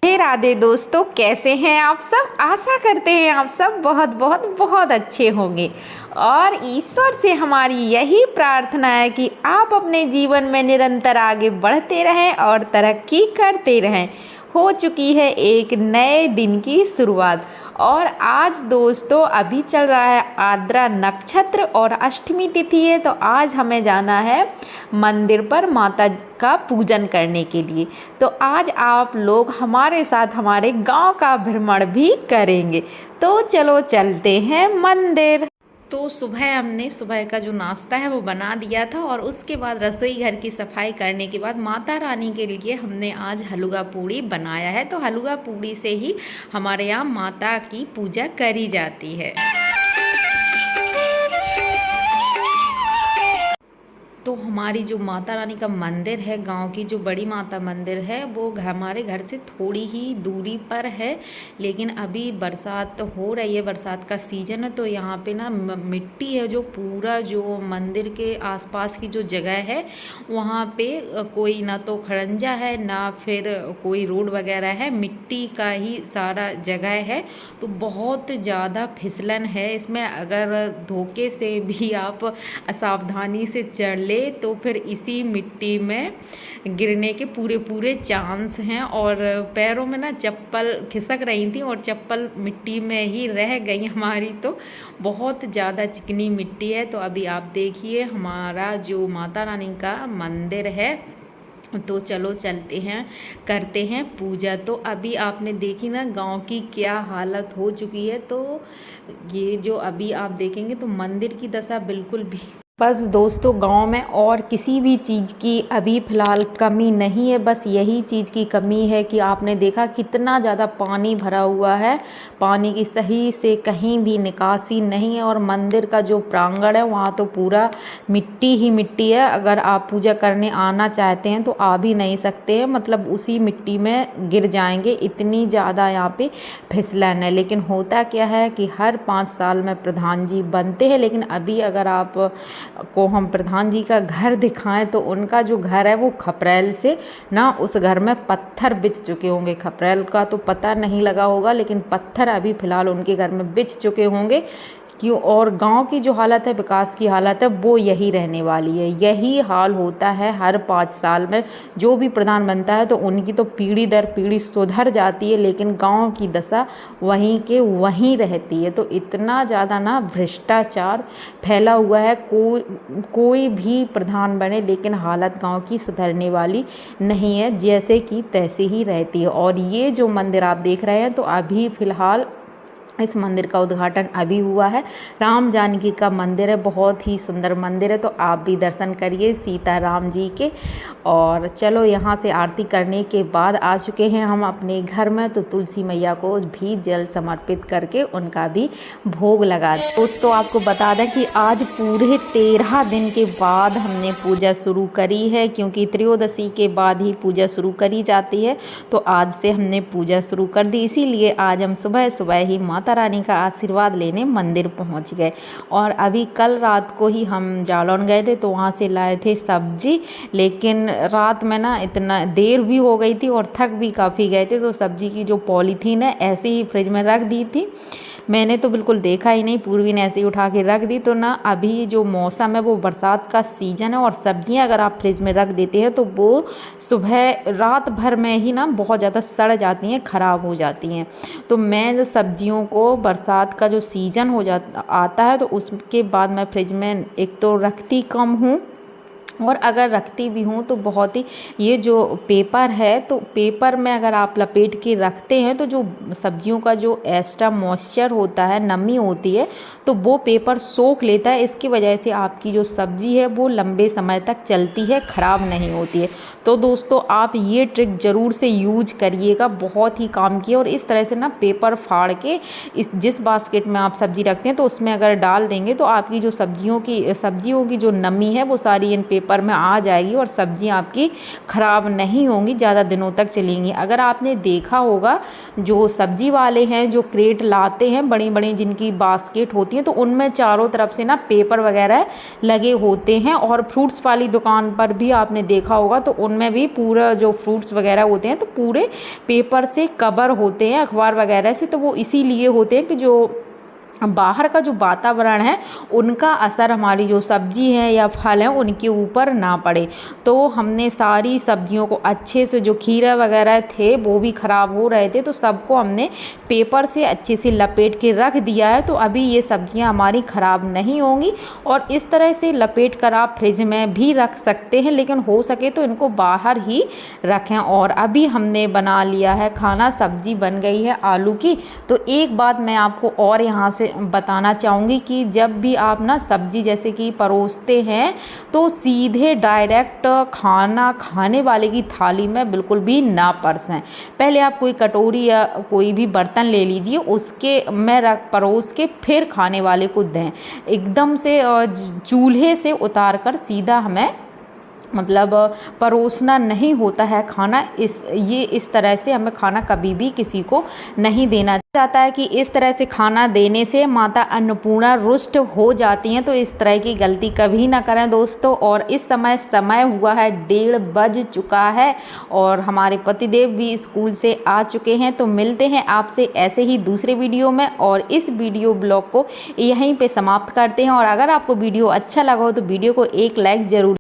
हे राधे दोस्तों, कैसे हैं आप सब। आशा करते हैं आप सब बहुत बहुत बहुत अच्छे होंगे और ईश्वर से हमारी यही प्रार्थना है कि आप अपने जीवन में निरंतर आगे बढ़ते रहें और तरक्की करते रहें। हो चुकी है एक नए दिन की शुरुआत और आज दोस्तों अभी चल रहा है आर्द्रा नक्षत्र और अष्टमी तिथि है, तो आज हमें जाना है मंदिर पर माता का पूजन करने के लिए। तो आज आप लोग हमारे साथ हमारे गांव का भ्रमण भी करेंगे, तो चलो चलते हैं मंदिर। तो हमने सुबह का जो नाश्ता है वो बना दिया था और उसके बाद रसोई घर की सफाई करने के बाद माता रानी के लिए हमने आज हलवा पूड़ी बनाया है। तो हलवा पूड़ी से ही हमारे यहाँ माता की पूजा करी जाती है। तो हमारी जो माता रानी का मंदिर है, गांव की जो बड़ी माता मंदिर है, वो हमारे घर से थोड़ी ही दूरी पर है। लेकिन अभी बरसात तो हो रही है, बरसात का सीज़न है, तो यहाँ पे ना मिट्टी है, जो पूरा जो मंदिर के आसपास की जो जगह है वहाँ पे कोई ना तो खड़ंजा है ना फिर कोई रोड वगैरह है, मिट्टी का ही सारा जगह है। तो बहुत ज़्यादा फिसलन है इसमें, अगर धोखे से भी आप असावधानी से चढ़ ले तो फिर इसी मिट्टी में गिरने के पूरे चांस हैं। और पैरों में ना चप्पल खिसक रही थी और चप्पल मिट्टी में ही रह गई हमारी, तो बहुत ज़्यादा चिकनी मिट्टी है। तो अभी आप देखिए हमारा जो माता रानी का मंदिर है, तो चलो चलते हैं करते हैं पूजा। तो अभी आपने देखी ना गांव की क्या हालत हो चुकी है। तो ये जो अभी आप देखेंगे तो मंदिर की दशा बिल्कुल भी, बस दोस्तों गांव में और किसी भी चीज़ की अभी फ़िलहाल कमी नहीं है। बस यही चीज़ की कमी है कि आपने देखा कितना ज़्यादा पानी भरा हुआ है, पानी की सही से कहीं भी निकासी नहीं है। और मंदिर का जो प्रांगण है वहाँ तो पूरा मिट्टी ही मिट्टी है। अगर आप पूजा करने आना चाहते हैं तो आ भी नहीं सकते हैं, मतलब उसी मिट्टी में गिर जाएंगे, इतनी ज़्यादा यहाँ पे फिसलन है। लेकिन होता क्या है कि हर 5 साल में प्रधान जी बनते हैं, लेकिन अभी अगर आप को हम प्रधान जी का घर दिखाएं तो उनका जो घर है वो खपरेल से ना, उस घर में पत्थर बिछ चुके होंगे। खपरेल का तो पता नहीं लगा होगा, लेकिन पत्थर अभी फ़िलहाल उनके घर में बिछ चुके होंगे। क्यों? और गांव की जो हालत है, विकास की हालत है, वो यही रहने वाली है। यही हाल होता है हर 5 साल में। जो भी प्रधान बनता है तो उनकी तो पीढ़ी दर पीढ़ी सुधर जाती है, लेकिन गांव की दशा वहीं के वहीं रहती है। तो इतना ज़्यादा ना भ्रष्टाचार फैला हुआ है, कोई भी प्रधान बने लेकिन हालत गाँव की सुधरने वाली नहीं है, जैसे कि तैसे ही रहती है। और ये जो मंदिर आप देख रहे हैं, तो अभी फ़िलहाल इस मंदिर का उद्घाटन अभी हुआ है। राम जानकी का मंदिर है, बहुत ही सुंदर मंदिर है। तो आप भी दर्शन करिए सीता राम जी के। और चलो यहाँ से आरती करने के बाद आ चुके हैं हम अपने घर में, तो तुलसी मैया को भी जल समर्पित करके उनका भी भोग लगा। दोस्तों आपको बता दें कि आज पूरे 13 दिन के बाद हमने पूजा शुरू करी है, क्योंकि त्रयोदशी के बाद ही पूजा शुरू करी जाती है। तो आज से हमने पूजा शुरू कर दी, इसीलिए आज हम सुबह सुबह ही माता रानी का आशीर्वाद लेने मंदिर पहुंच गए। और अभी कल रात को ही हम जालौन गए थे, तो वहां से लाए थे सब्जी, लेकिन रात में ना इतना देर भी हो गई थी और थक भी काफ़ी गए थे। तो सब्जी की जो पॉलीथीन है ऐसे ही फ्रिज में रख दी थी, मैंने तो बिल्कुल देखा ही नहीं, पूर्वी ने ऐसे ही उठा के रख दी। तो ना अभी जो मौसम है वो बरसात का सीज़न है, और सब्जियां अगर आप फ्रिज में रख देते हैं तो वो सुबह रात भर में ही ना बहुत ज़्यादा सड़ जाती हैं, ख़राब हो जाती हैं। तो मैं जो सब्जियों को बरसात का जो सीज़न हो जाता आता है तो उसके बाद मैं फ्रिज में एक तो रखती कम हूँ, और अगर रखती भी हूँ तो बहुत ही, ये जो पेपर है तो पेपर में अगर आप लपेट के रखते हैं तो जो सब्जियों का जो एक्स्ट्रा मॉइस्चर होता है, नमी होती है, तो वो पेपर सोख लेता है। इसकी वजह से आपकी जो सब्ज़ी है वो लंबे समय तक चलती है, ख़राब नहीं होती है। तो दोस्तों आप ये ट्रिक ज़रूर से यूज करिएगा, बहुत ही काम की है। और इस तरह से ना पेपर फाड़ के जिस बास्केट में आप सब्ज़ी रखते हैं तो उसमें अगर डाल देंगे तो आपकी जो सब्जियों की जो नमी है वो सारी इन पेपर में आ जाएगी और सब्जियां आपकी ख़राब नहीं होंगी, ज़्यादा दिनों तक चलेंगी। अगर आपने देखा होगा जो सब्जी वाले हैं जो क्रेट लाते हैं बड़ी बड़ी जिनकी बास्केट होती है, तो उनमें चारों तरफ से ना पेपर वगैरह लगे होते हैं। और फ्रूट्स वाली दुकान पर भी आपने देखा होगा तो उनमें में भी पूरा जो फ्रूट्स वगैरह होते हैं तो पूरे पेपर से कवर होते हैं, अखबार वगैरह से। तो वो इसीलिए होते हैं कि जो बाहर का जो वातावरण है उनका असर हमारी जो सब्जी है या फल हैं उनके ऊपर ना पड़े। तो हमने सारी सब्जियों को अच्छे से, जो खीरा वगैरह थे वो भी ख़राब हो रहे थे, तो सबको हमने पेपर से अच्छे से लपेट के रख दिया है। तो अभी ये सब्जियां हमारी ख़राब नहीं होंगी। और इस तरह से लपेट कर आप फ्रिज में भी रख सकते हैं, लेकिन हो सके तो इनको बाहर ही रखें। और अभी हमने बना लिया है खाना, सब्जी बन गई है आलू की। तो एक बात मैं आपको और यहाँ से बताना चाहूँगी कि जब भी आप ना सब्जी जैसे कि परोसते हैं तो सीधे डायरेक्ट खाना खाने वाले की थाली में बिल्कुल भी ना परोसें। पहले आप कोई कटोरी या कोई भी बर्तन ले लीजिए, उसके में रख परोस के फिर खाने वाले को दें। एकदम से चूल्हे से उतार कर सीधा हमें मतलब परोसना नहीं होता है खाना। इस तरह से हमें खाना कभी भी किसी को नहीं देना चाहता है कि इस तरह से खाना देने से माता अन्नपूर्णा रुष्ट हो जाती हैं। तो इस तरह की गलती कभी ना करें दोस्तों। और इस समय हुआ है 1:30 बज चुका है और हमारे पतिदेव भी स्कूल से आ चुके हैं। तो मिलते हैं आपसे ऐसे ही दूसरे वीडियो में, और इस वीडियो ब्लॉग को यहीं पे समाप्त करते हैं। और अगर आपको वीडियो अच्छा लगा हो तो वीडियो को एक लाइक ज़रूर